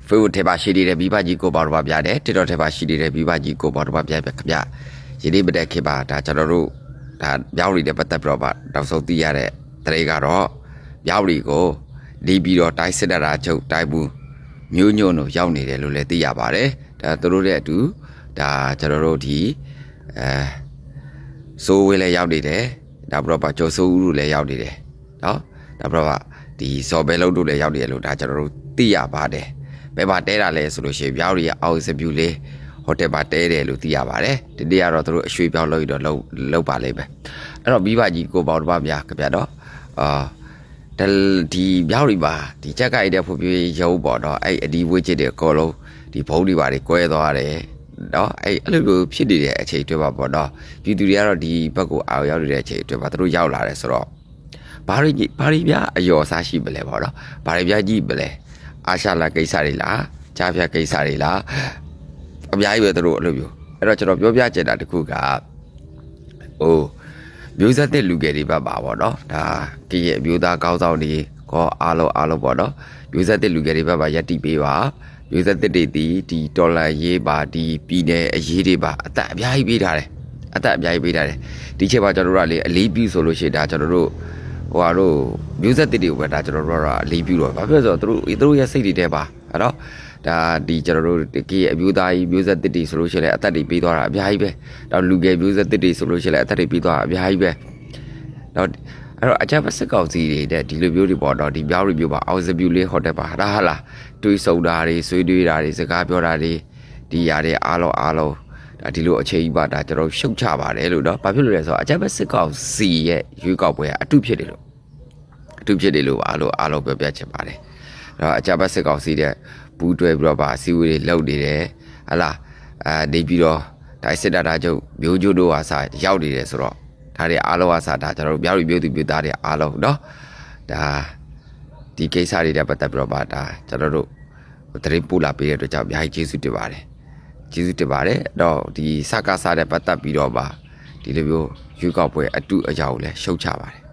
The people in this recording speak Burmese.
ဖေးထဲပါရှိတဲ့မိဘကြီးကိုပေါ်တော့ပြတယ်တစ်တော်ထဲပါရှိတဲ့မိဘကြီးကိုပေါ်တော့ပြခပြရင်းနှီးပတဲ့ခေပါဒါကျွန်တော်တို့ဒါပြောင်းနေတဲ့ပတ်သက်ပြီးတော့နောက်ဆုံးသိရတဲ့တရေကတော့ပြောင်းတွေကိုနေပြီးတော့တိုင်းစစ်တာချုပ်တိုင်းဘူးမျိုးညွန့်တို့ရောက်နေတယ်လို့လည်းသိရပါတယ်ဒါသူတို့ရဲ့အတူဒါကျွန်တော်တို့ဒီစိုးဝေးလည်းရောက်နေတယ်ဒါပြီးတော့ကျော်စိုးဦးတို့လည်းရောက်နေတယ်နော်ဒါပြီးတော့ဒီစော်ဘဲလုံးတို့လည်းရောက်နေတယ်လို့ဒါကျွန်တော်တို့သိရပါတယ်ဘယ်မှာတဲတာလဲဆိုလို့ရှိရင်ပြောင်းရီအောက်စပြူလေးဟိုတယ်မှာတဲတယ်လို့သိရပါတယ်ဒီနေ့ကတော့တို့အရွှေပြောင်းလို့ရတော့လောက်ပါလိမ့်မယ်အဲ့တော့မိဘကြီးကိုပေါတော့များကြပြတော့ဒီပြောင်းရီပါဒီချက်ကအိတဲ့ဖို့ပြရုပ်ပေါ့တော့အဲ့အဒီဝေးချစ်တဲ့အကောလုံးဒီဘုံတွေပါတွေကွဲသွားတယ်နော်အဲ့လိုလိုဖြစ်နေတဲ့အချိန်တွေပါပေါ့နော်ပြည်သူတွေကတော့ဒီဘက်ကိုအာရောက်နေတဲ့အချိန်တွေပါတို့ရောက်လာတယ်ဆိုတော့ဘာတွေပြအယော်စားရှိမလဲပေါ့နော်ဘာတွေပြကြည့်မလဲအာရှလာကိစ္စတွေလားကြားဖြတ်ကိစ္စတွေလားအများကြီးပဲတို့အဲ့လိုမျိုးအဲ့တော့ကျွန်တော်ပြောပြချင်တာတခုကမျိုးဆက်တဲ့လူငယ်တွေပါပေါ့နော်ဒါကရဲ့အမျိုးသားကောင်းဆောင်တွေကောအားလုံးပေါ့နော်မျိုးဆက်တဲ့လူငယ်တွေပါရက်တိပေးပါမျိုးဆက်တဲ့တွေဒီတော်လန်ရေးပါဒီပြည်နယ်အရေးတွေပါအသက်အများကြီးပေးထားတယ်ဒီချက်ပါကျွန်တော်တို့ကလေအလေးပြုဆိုလို့ရှိရင်ဒါကျွန်တော်တို့မျိုးဆက်တွေကိုပဲဒါကျွန်တော်တို့ကအလေးပြုတော့ဘာဖြစ်လို့ဆိုတော့သူတို့ရဲ့စိတ်တွေထဲပါအဲ့တော့ဒါဒီကျွန်တော်တို့ကေအမျိုးသားကြီးမျိုးဆက်တွေဆိုလို့ရှိရင်အသက်တွေပေးသွားတာအများကြီးပဲတော့လူငယ်မျိုးဆက်တွေဆိုလို့ရှိရင်အသက်တွေပေးသွားတာအများကြီးပဲတော့အဲ့တော့အကြမ်းဖက်စစ်ကောင်စီတွေတဲ့ဒီလိုမျိုးတွေပေါ့တော့ဒီပြောင်းရီမျိုးပါအောက်စပြူလေးဟိုတယ်ပါဟာလားတွေးဆုံတာတွေဆွေးနွေးတာတွေစကားပြောတာတွေဒီຢာတွေအားလုံးဒါဒီလိုအချိန်ကြီးပါဒါကျွန်တော်ရှုတ်ချပါတယ်လို့နော်ဘာဖြစ်လို့လဲဆိုတော့အကြမ်းဖက်စစ်ကောင်စီရဲ့ရွေးကောက်ပွဲကအတုဖြစ်တယ်လို့အားလုံးပြောပြချင်ပါတယ်အဲ့တော့အကြမ်းဖက်စစ်ကောင်စီတဲ့ဘူးတွဲပြီးတော့ပါအစည်းအဝေးတွေလုပ်နေတယ်ဟလားနေပြီးတော့ဒါစစ်တာချုပ်မျိုးကျိုးတို့ဟာစရောက်နေတယ်ဆိုတော့ဒါတွေအားလုံးဟာစဒါကျွန်တော်တို့ပြောင်းပြီးမျိုးသားတွေအားလုံးနော်ဒါဒီကိစ္စတွေနဲ့ပတ်သက်ပြီးတော့ပါဒါကျွန်တော်တို့သတင်းပို့လာပေးတဲ့အတွက်ကြောင့်အများကြီးကျေးဇူးတင်ပါတယ်တော့ဒီစကားစားတဲ့ပတ်သက်ပြီးတော့ပါဒီလိုမျိုးရွေးကောက်ပွဲအတုအယောင်ကိုလည်းရှုတ်ချပါတယ်